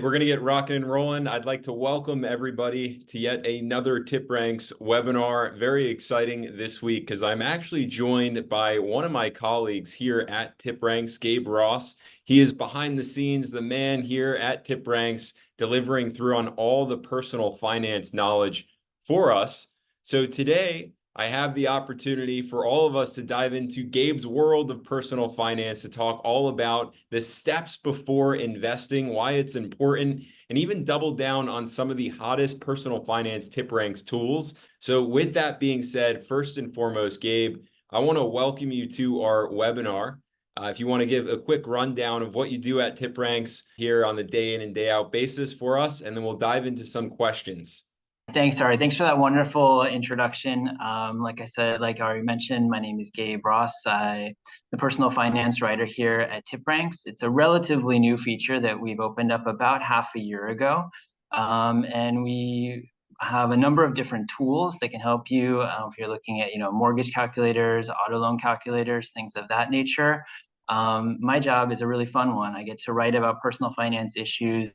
We're going to get rocking and rolling. I'd like to welcome everybody to yet another TipRanks webinar. Very exciting this week because I'm actually joined by one of my colleagues here at TipRanks, Gabe Ross. He is behind the scenes, the man here at TipRanks, delivering through on all the personal finance knowledge for us. So today, I have the opportunity for all of us to dive into Gabe's world of personal finance, to talk all about the steps before investing, why it's important, and even double down on some of the hottest personal finance TipRanks tools. So with that being said, first and foremost, Gabe, I want to welcome you to our webinar. If you want to give a quick rundown of what you do at TipRanks here on the day in and day out basis for us, and then we'll dive into some questions. Thanks, Ari. Thanks for that wonderful introduction. Like I said, like I already mentioned, my name is Gabe Ross. I'm the personal finance writer here at TipRanks. It's a relatively new feature that we've opened up about half a year ago. And we have a number of different tools that can help you if you're looking at, mortgage calculators, auto loan calculators, things of that nature. My job is a really fun one. I get to write about personal finance issues.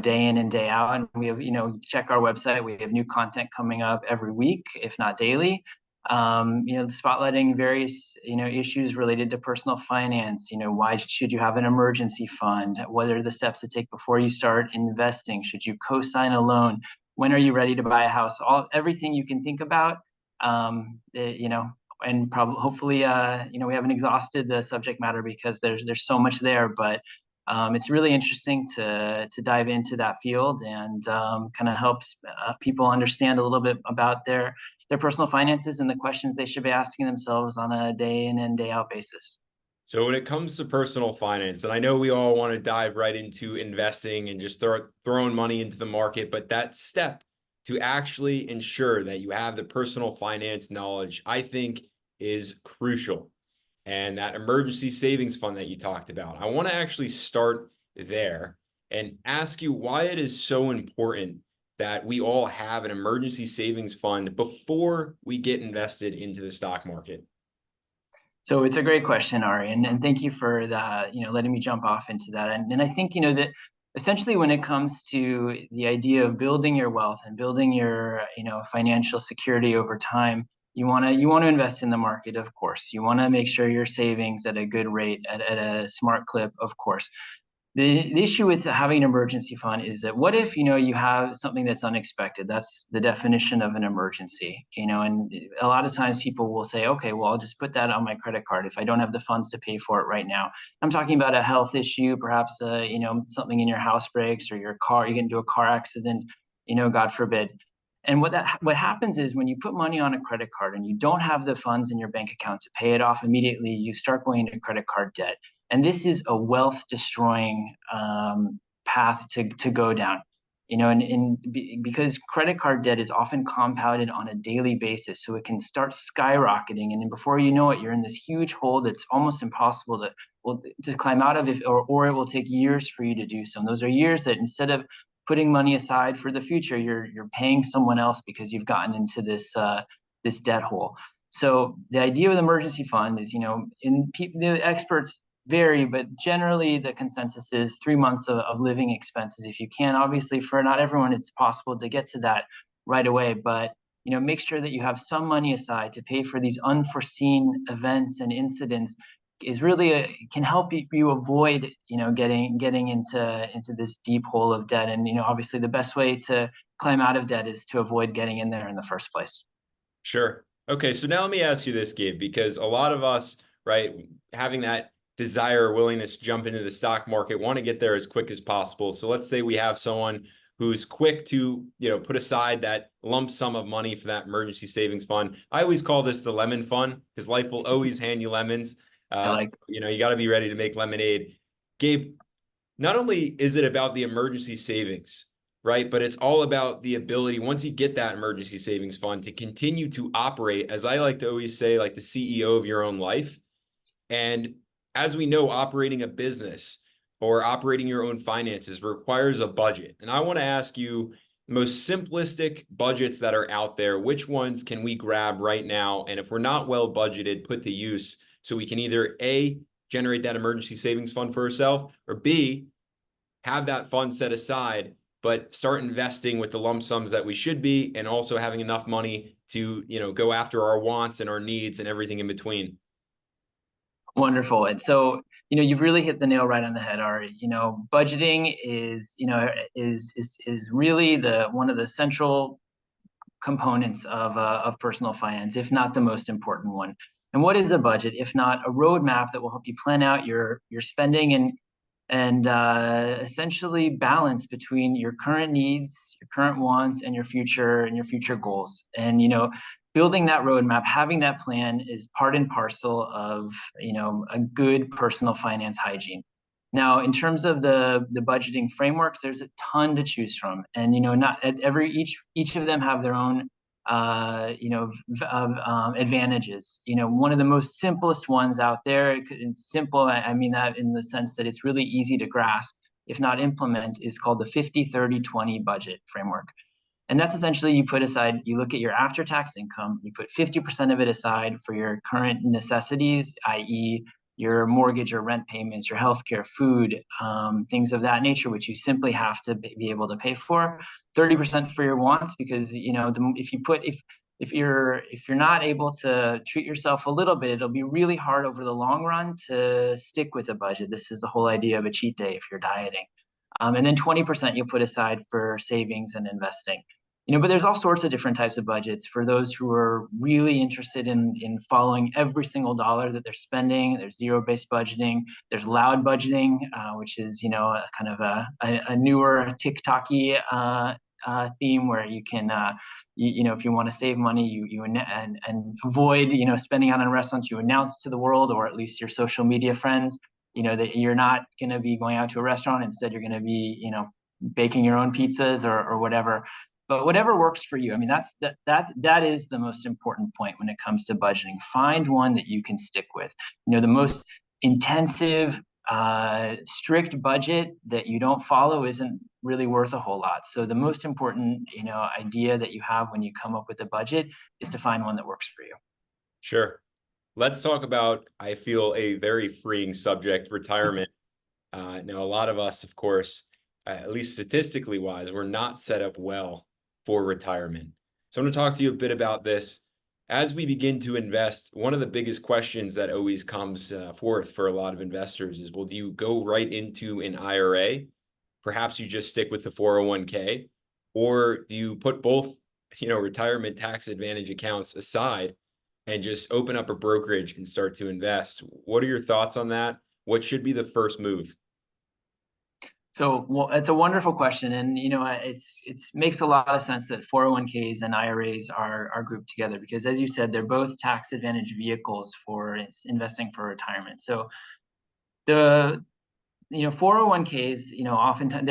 Day in and day out. And we have, check our website. We have new content coming up every week, if not daily. Spotlighting various, issues related to personal finance. Why should you have an emergency fund? What are the steps to take before you start investing? Should you co-sign a loan? When are you ready to buy a house? Everything you can think about. And probably, hopefully, we haven't exhausted the subject matter because there's so much there, but it's really interesting to dive into that field and kind of helps people understand a little bit about their personal finances and the questions they should be asking themselves on a day in and day out basis. So when it comes to personal finance, and I know we all want to dive right into investing and just throwing money into the market, but that step to actually ensure that you have the personal finance knowledge, I think is crucial. And that emergency savings fund that you talked about, I want to actually start there and ask you why it is so important that we all have an emergency savings fund before we get invested into the stock market. So it's a great question, Ari, and thank you for that, letting me jump off into that. And I think, that essentially when it comes to the idea of building your wealth and building your, financial security over time, you want to invest in the market, of course. You want to make sure your savings at a good rate, at a smart clip, of course. The issue with having an emergency fund is that what if, you have something that's unexpected? That's the definition of an emergency, and a lot of times people will say, okay, well, I'll just put that on my credit card if I don't have the funds to pay for it right now. I'm talking about a health issue, perhaps, something in your house breaks or your car, you get into a car accident, God forbid. And what happens is when you put money on a credit card and you don't have the funds in your bank account to pay it off immediately, you start going into credit card debt. And this is a wealth destroying path to go down, because credit card debt is often compounded on a daily basis. So it can start skyrocketing. And then before you know it, you're in this huge hole that's almost impossible to climb out of, or it will take years for you to do so. And those are years that instead of putting money aside for the future, you're paying someone else because you've gotten into this debt hole. So the idea of the emergency fund is, the experts vary, but generally the consensus is 3 months of living expenses. If you can, obviously for not everyone, it's possible to get to that right away, but make sure that you have some money aside to pay for these unforeseen events and incidents is really can help you avoid, getting into this deep hole of debt. And, obviously the best way to climb out of debt is to avoid getting in there in the first place. Sure. Okay, so now let me ask you this, Gabe, because a lot of us, right, having that desire or willingness to jump into the stock market, want to get there as quick as possible. So let's say we have someone who's quick to, put aside that lump sum of money for that emergency savings fund. I always call this the lemon fund because life will always hand you lemons. You got to be ready to make lemonade. Gabe, not only is it about the emergency savings, right, but it's all about the ability, once you get that emergency savings fund, to continue to operate, as I like to always say, like the CEO of your own life. And as we know, operating a business or operating your own finances requires a budget. And I want to ask you, the most simplistic budgets that are out there, which ones can we grab right now? And if we're not well budgeted, put to use so we can either A, generate that emergency savings fund for ourselves, or B, have that fund set aside, but start investing with the lump sums that we should be, and also having enough money to, go after our wants and our needs and everything in between. Wonderful. And so, you've really hit the nail right on the head, Ari. Budgeting is really the one of the central components of personal finance, if not the most important one. And what is a budget, if not a roadmap that will help you plan out your spending and essentially balance between your current needs, your current wants, and your future goals. And building that roadmap, having that plan is part and parcel of a good personal finance hygiene. Now, in terms of the budgeting frameworks, there's a ton to choose from, and not at each of them have their own advantages. One of the most simplest ones out there, and simple, I mean that in the sense that it's really easy to grasp, if not implement, is called the 50-30-20 budget framework. And that's essentially you look at your after-tax income, you put 50% of it aside for your current necessities, i.e., your mortgage or rent payments, your healthcare, food, things of that nature, which you simply have to be able to pay for. 30% for your wants, because if you're not able to treat yourself a little bit, it'll be really hard over the long run to stick with a budget. This is the whole idea of a cheat day if you're dieting. And then 20% you'll put aside for savings and investing. But there's all sorts of different types of budgets for those who are really interested in following every single dollar that they're spending. There's zero-based budgeting. There's loud budgeting, which is kind of a newer TikToky theme where you can if you want to save money, and avoid spending on restaurants, you announce to the world, or at least your social media friends, that you're not going to be going out to a restaurant. Instead, you're going to be baking your own pizzas or whatever. But whatever works for you. I mean, that is the most important point when it comes to budgeting. Find one that you can stick with. The most intensive, strict budget that you don't follow isn't really worth a whole lot. So the most important, idea that you have when you come up with a budget is to find one that works for you. Sure. Let's talk about, I feel, a very freeing subject, retirement. Now, a lot of us, of course, at least statistically wise, we're not set up well for retirement. So I'm going to talk to you a bit about this. As we begin to invest, one of the biggest questions that always comes forth for a lot of investors is, well, do you go right into an IRA? Perhaps you just stick with the 401k, or do you put both, retirement tax advantage accounts aside and just open up a brokerage and start to invest? What are your thoughts on that? What should be the first move? So, well, it's a wonderful question, and it's makes a lot of sense that 401ks and IRAs are grouped together, because, as you said, they're both tax advantage vehicles for investing for retirement. So the 401ks, oftentimes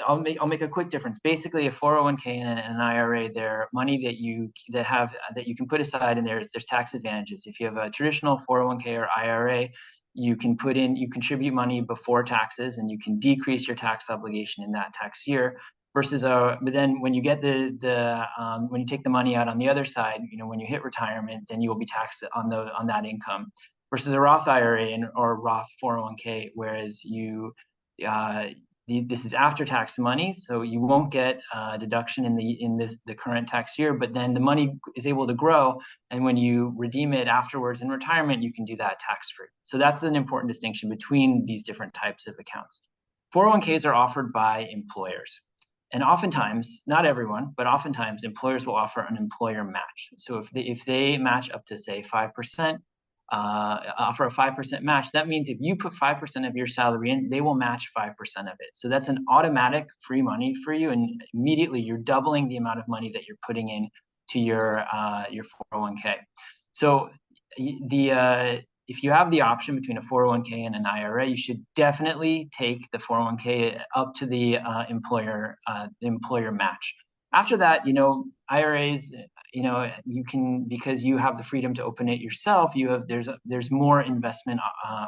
I'll make a quick difference. Basically, a 401k and an IRA, they're money that you can put aside, and there's tax advantages. If you have a traditional 401k or IRA, you contribute money before taxes, and you can decrease your tax obligation in that tax year. But then when you get when you take the money out on the other side, when you hit retirement, then you will be taxed on that income. Versus a Roth IRA or Roth 401k, whereas this is after tax money, so you won't get a deduction in the current tax year, but then the money is able to grow, and when you redeem it afterwards in retirement, you can do that tax free. So that's an important distinction between these different types of accounts. 401ks are offered by employers. And oftentimes, not everyone, but oftentimes employers will offer an employer match. So if they match up to, say, 5%, offer a 5% match, that means if you put 5% of your salary in, they will match 5% of it. So that's an automatic free money for you, and immediately you're doubling the amount of money that you're putting in to your 401k. So if you have the option between a 401k and an IRA, you should definitely take the 401k up to the employer match. After that, IRAs, you can, because you have the freedom to open it yourself, there's more investment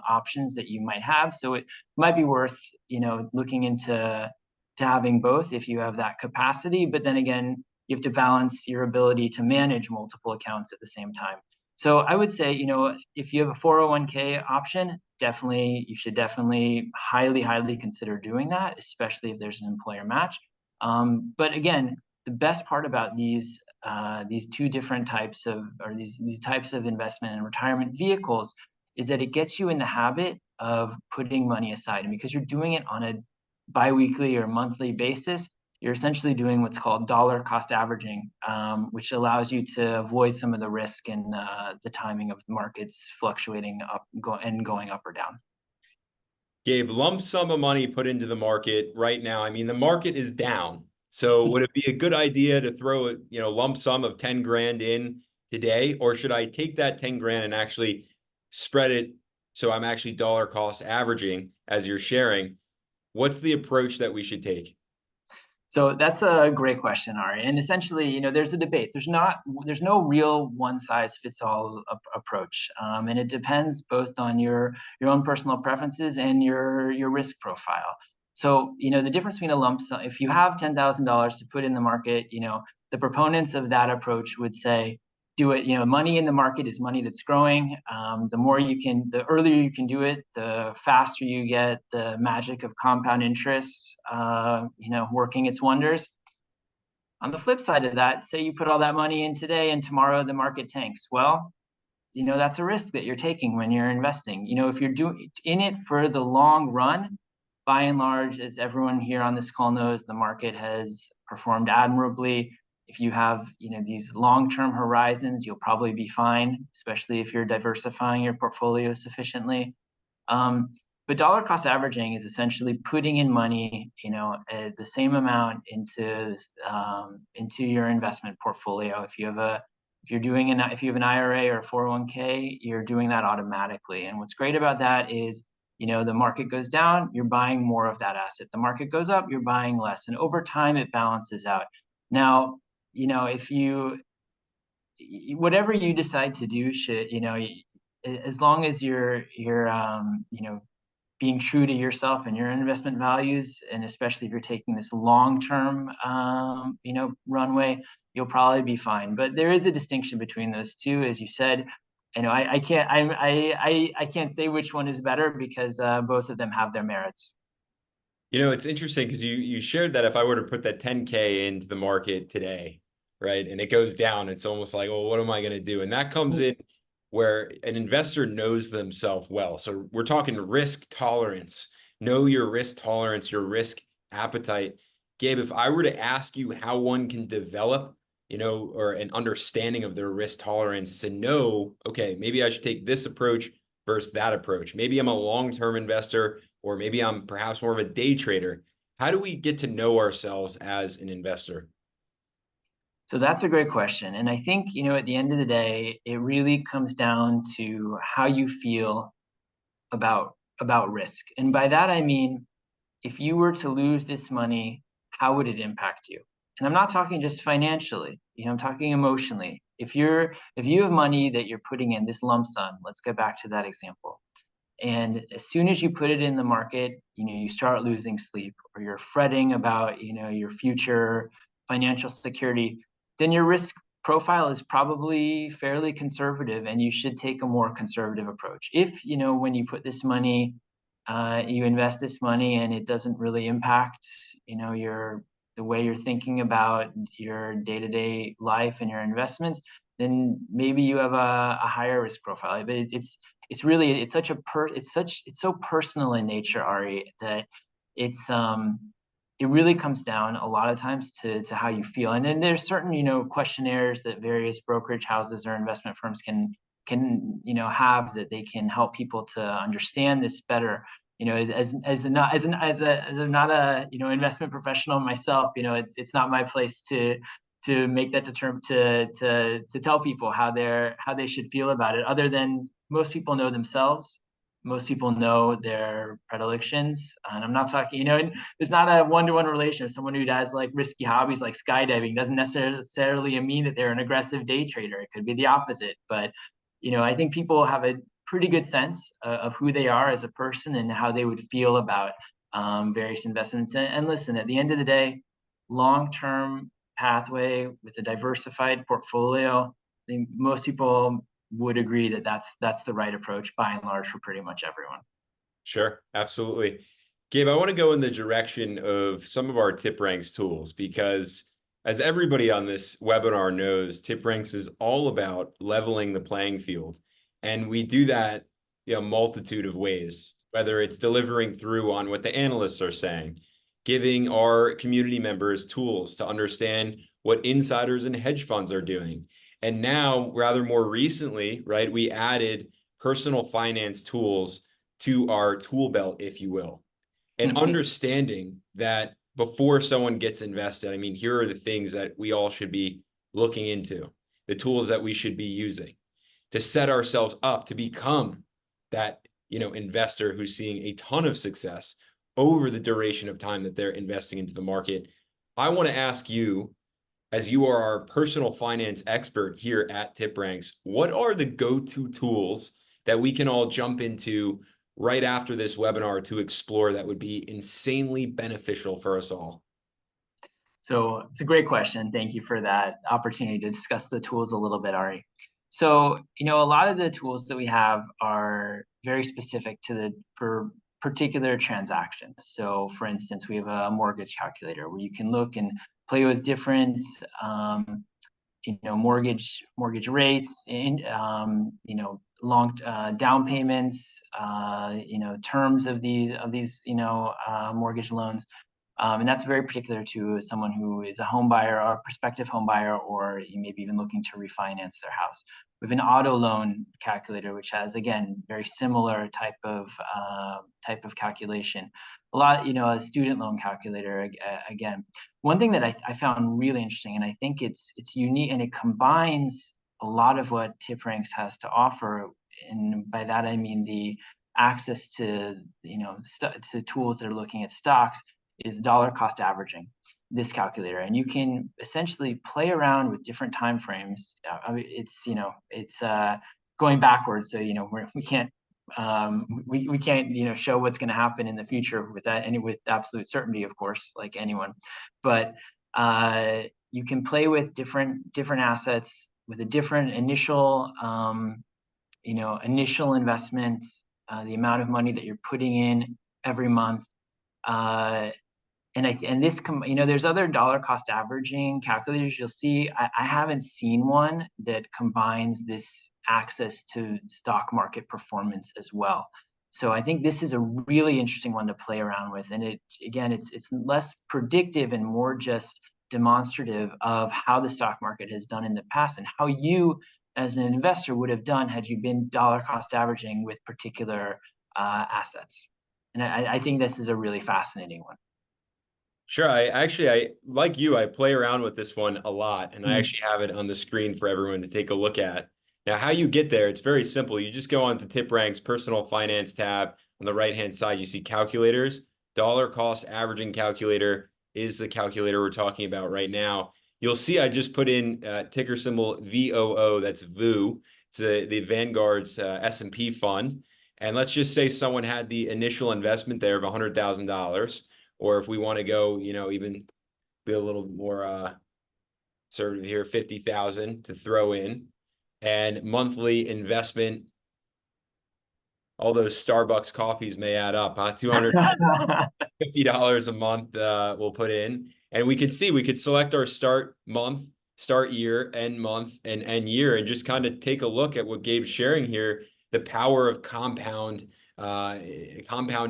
options that you might have. So it might be worth, looking into having both if you have that capacity. But then again, you have to balance your ability to manage multiple accounts at the same time. So I would say, if you have a 401k option, you should definitely highly consider doing that, especially if there's an employer match. But again, the best part about these two different types of, or these types of investment and retirement vehicles, is that it gets you in the habit of putting money aside. And because you're doing it on a biweekly or monthly basis, you're essentially doing what's called dollar cost averaging, which allows you to avoid some of the risk and the timing of the markets fluctuating and going up or down. Gabe, lump sum of money put into the market right now. I mean, the market is down. So would it be a good idea to throw a, lump sum of 10 grand in today, or should I take that 10 grand and actually spread it so I'm actually dollar cost averaging as you're sharing? What's the approach that we should take? So that's a great question, Ari. And essentially, there's a debate. There's no real one size fits all approach, and it depends both on your own personal preferences and your risk profile. So, the difference between a lump sum, if you have $10,000 to put in the market, the proponents of that approach would say, do it. Money in the market is money that's growing. The earlier you can do it, the faster you get the magic of compound interest, working its wonders. On the flip side of that, say you put all that money in today and tomorrow the market tanks. Well, that's a risk that you're taking when you're investing. If you're doing in it for the long run, by and large, as everyone here on this call knows, the market has performed admirably. If you have, these long-term horizons, you'll probably be fine, especially if you're diversifying your portfolio sufficiently. But dollar cost averaging is essentially putting in money, the same amount into your investment portfolio. If you have an IRA or a 401k, you're doing that automatically. And what's great about that is, the market goes down, you're buying more of that asset. The market goes up, you're buying less. And over time, it balances out. Now, whatever you decide to do should, as long as you're being true to yourself and your investment values, and especially if you're taking this long-term, runway, you'll probably be fine. But there is a distinction between those two, as you said. I can't say which one is better because both of them have their merits. It's interesting because you shared that if I were to put that 10K into the market today, right, and it goes down, it's almost like, well, what am I going to do? And that comes in where an investor knows themselves well. So we're talking risk tolerance. Know your risk tolerance, your risk appetite. Gabe, if I were to ask you how one can develop, or an understanding of their risk tolerance to know, okay, maybe I should take this approach versus that approach. Maybe I'm a long-term investor, or maybe I'm perhaps more of a day trader. How do we get to know ourselves as an investor? So that's a great question. And I think, at the end of the day, it really comes down to how you feel about risk. And by that, I mean, if you were to lose this money, how would it impact you? And I'm not talking just financially, I'm talking emotionally. If you have money that you're putting in this lump sum, let's go back to that example. And as soon as you put it in the market, you start losing sleep, or you're fretting about, your future financial security, then your risk profile is probably fairly conservative, and you should take a more conservative approach. If, when you put this money, you invest this money and it doesn't really impact, the way you're thinking about your day-to-day life and your investments, then maybe you have a higher risk profile. But it's so personal in nature, Ari, that it really comes down a lot of times to how you feel. And then there's certain, questionnaires that various brokerage houses or investment firms can have, that they can help people to understand this better. As not a investment professional myself, it's not my place to make that to tell people how they should feel about it, other than most people know themselves. Most people know their predilections. And I'm not talking, and there's not a one-to-one relation. Someone who does like risky hobbies like skydiving doesn't necessarily mean that they're an aggressive day trader. It could be the opposite. But, I think people have a pretty good sense of who they are as a person and how they would feel about various investments. And listen, at the end of the day, long-term pathway with a diversified portfolio, I think most people would agree that that's the right approach by and large for pretty much everyone. Sure, absolutely. Gabe, I want to go in the direction of some of our TipRanks tools because as everybody on this webinar knows, TipRanks is all about leveling the playing field. And we do that a multitude of ways, whether it's delivering through on what the analysts are saying, giving our community members tools to understand what insiders and hedge funds are doing. And now, rather more recently, right, we added personal finance tools to our tool belt, if you will, and understanding that before someone gets invested, I mean, here are the things that we all should be looking into, the tools that we should be using to set ourselves up to become that, investor who's seeing a ton of success over the duration of time that they're investing into the market. I want to ask you, as you are our personal finance expert here at TipRanks, what are the go-to tools that we can all jump into right after this webinar to explore that would be insanely beneficial for us all? So it's a great question. Thank you for that opportunity to discuss the tools a little bit, Ari. So, a lot of the tools that we have are very specific for particular transactions. So for instance, we have a mortgage calculator where you can look and play with different mortgage rates and long down payments, terms of these mortgage loans. And that's very particular to someone who is a home buyer or a prospective home buyer, or you maybe even looking to refinance their house. We have an auto loan calculator, which has, again, very similar type of calculation. A student loan calculator, again. One thing that I found really interesting, and I think it's unique, and it combines a lot of what TipRanks has to offer. And by that, I mean the access to, to tools that are looking at stocks, is dollar cost averaging, this calculator. And you can essentially play around with different time frames. It's going backwards, so we can't we can't show what's going to happen in the future with absolute certainty, of course, like anyone. But you can play with different assets with a different initial initial investment, the amount of money that you're putting in every month. There's other dollar cost averaging calculators you'll see. I haven't seen one that combines this access to stock market performance as well. So I think this is a really interesting one to play around with. And it's less predictive and more just demonstrative of how the stock market has done in the past and how you as an investor would have done had you been dollar cost averaging with particular assets. And I think this is a really fascinating one. Sure. I like you, I play around with this one a lot, and I actually have it on the screen for everyone to take a look at. Now, how you get there, it's very simple. You just go on to TipRanks Personal Finance tab. On the right-hand side, you see calculators. Dollar cost averaging calculator is the calculator we're talking about right now. You'll see I just put in ticker symbol VOO, that's VOO. It's the Vanguard's S&P fund. And let's just say someone had the initial investment there of $100,000. Or if we want to go, even be a little more conservative here, 50,000 to throw in, and monthly investment. All those Starbucks coffees may add up, huh? $250 a month we'll put in. And we could select our start month, start year, end month, and end year, and just kind of take a look at what Gabe's sharing here, the power of compound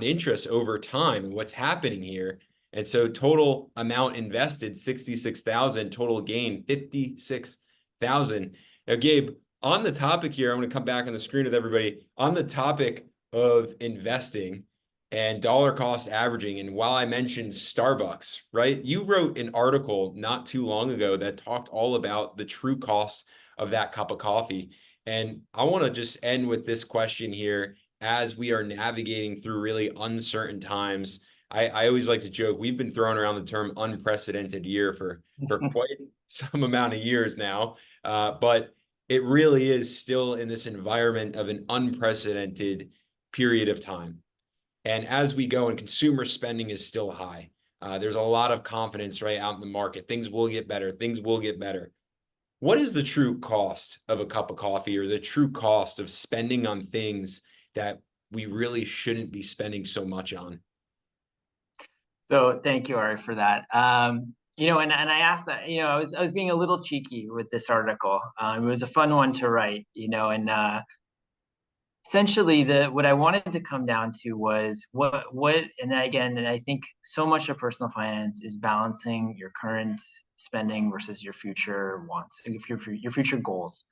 interest over time and what's happening here. And so total amount invested, 66,000, total gain, 56,000. Now, Gabe, on the topic here, I'm going to come back on the screen with everybody on the topic of investing and dollar cost averaging. And while I mentioned Starbucks, right, you wrote an article not too long ago that talked all about the true cost of that cup of coffee. And I want to just end with this question here. As we are navigating through really uncertain times, I always like to joke, we've been throwing around the term unprecedented year for quite some amount of years now. But it really is still in this environment of an unprecedented period of time. And as we go, and consumer spending is still high, there's a lot of confidence right out in the market. Things will get better. Things will get better. what is the true cost of a cup of coffee, or the true cost of spending on things that we really shouldn't be spending so much on? So thank you, Ari, for that. And I asked that, I was being a little cheeky with this article. It was a fun one to write, and essentially the what I wanted to come down to was and again, and I think so much of personal finance is balancing your current spending versus your future wants, your future goals.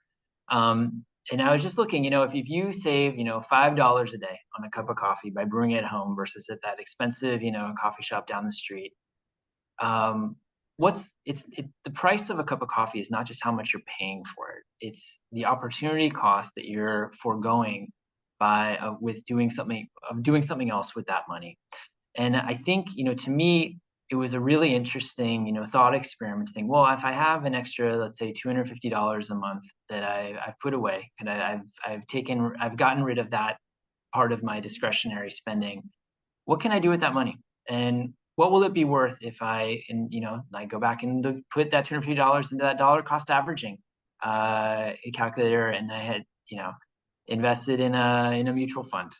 And I was just looking, if you save, $5 a day on a cup of coffee by brewing it at home versus at that expensive, coffee shop down the street, um, the price of a cup of coffee is not just how much you're paying for it. It's the opportunity cost that you're foregoing by with doing something else with that money. And I think, to me, it was a really interesting, thought experiment to think, well, if I have an extra, let's say $250 a month that I've put away, and I've gotten rid of that part of my discretionary spending, what can I do with that money? And what will it be worth if I go back and put that $250 into that dollar cost averaging calculator, and I had, invested in a mutual fund,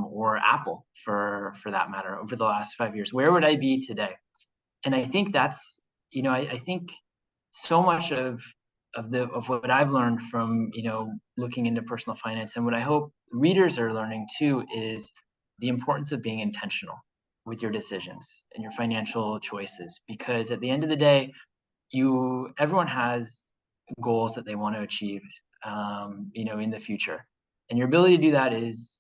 or Apple for that matter over the last 5 years. Where would I be today? And I think that's, I think so much of what I've learned from, looking into personal finance, and what I hope readers are learning too, is the importance of being intentional with your decisions and your financial choices. Because at the end of the day, everyone has goals that they want to achieve, in the future, and your ability to do that is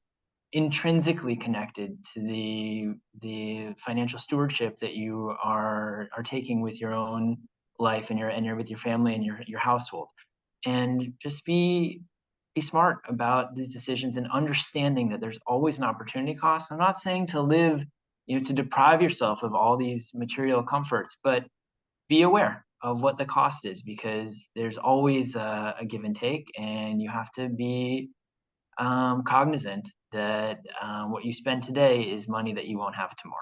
intrinsically connected to the financial stewardship that you are taking with your own life, and with your family and your household. And just be smart about these decisions, and understanding that there's always an opportunity cost. I'm not saying to live, to deprive yourself of all these material comforts, but be aware of what the cost is, because there's always a give and take, and you have to be cognizant that what you spend today is money that you won't have tomorrow.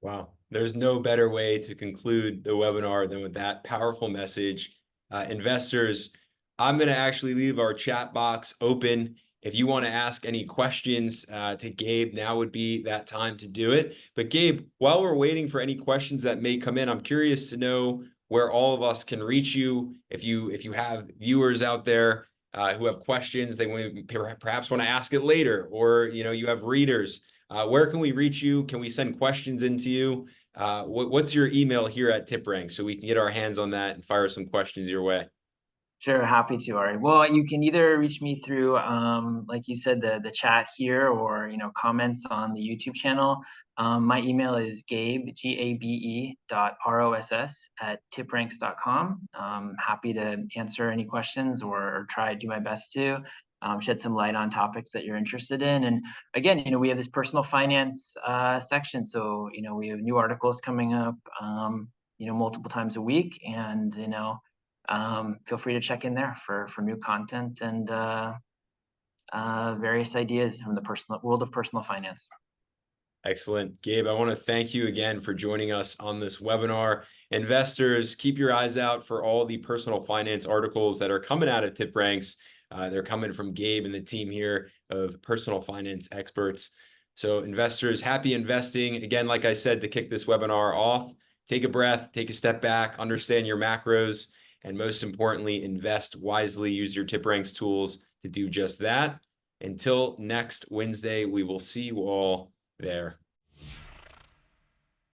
Wow, there's no better way to conclude the webinar than with that powerful message. Investors, I'm going to actually leave our chat box open. If you want to ask any questions to Gabe, now would be that time to do it. But Gabe, while we're waiting for any questions that may come in, I'm curious to know where all of us can reach you. If you have viewers out there who have questions, they perhaps want to ask it later, or you have readers. Where can we reach you? Can we send questions into you? What's your email here at TipRanks so we can get our hands on that and fire some questions your way? Sure, happy to, Ari. Well, you can either reach me through, like you said, the chat here, or comments on the YouTube channel. My email is gabe.ross@tipranks.com. Happy to answer any questions, or try to do my best to shed some light on topics that you're interested in. And again, we have this personal finance section, so we have new articles coming up, multiple times a week, and feel free to check in there for new content, and various ideas from the personal world of personal finance. Excellent. Gabe, I want to thank you again for joining us on this webinar. Investors, keep your eyes out for all the personal finance articles that are coming out of TipRanks. They're coming from Gabe and the team here of personal finance experts. So investors, happy investing. Again, like I said, to kick this webinar off, take a breath, take a step back, understand your macros, and most importantly, invest wisely. Use your TipRanks tools to do just that. Until next Wednesday, we will see you all there.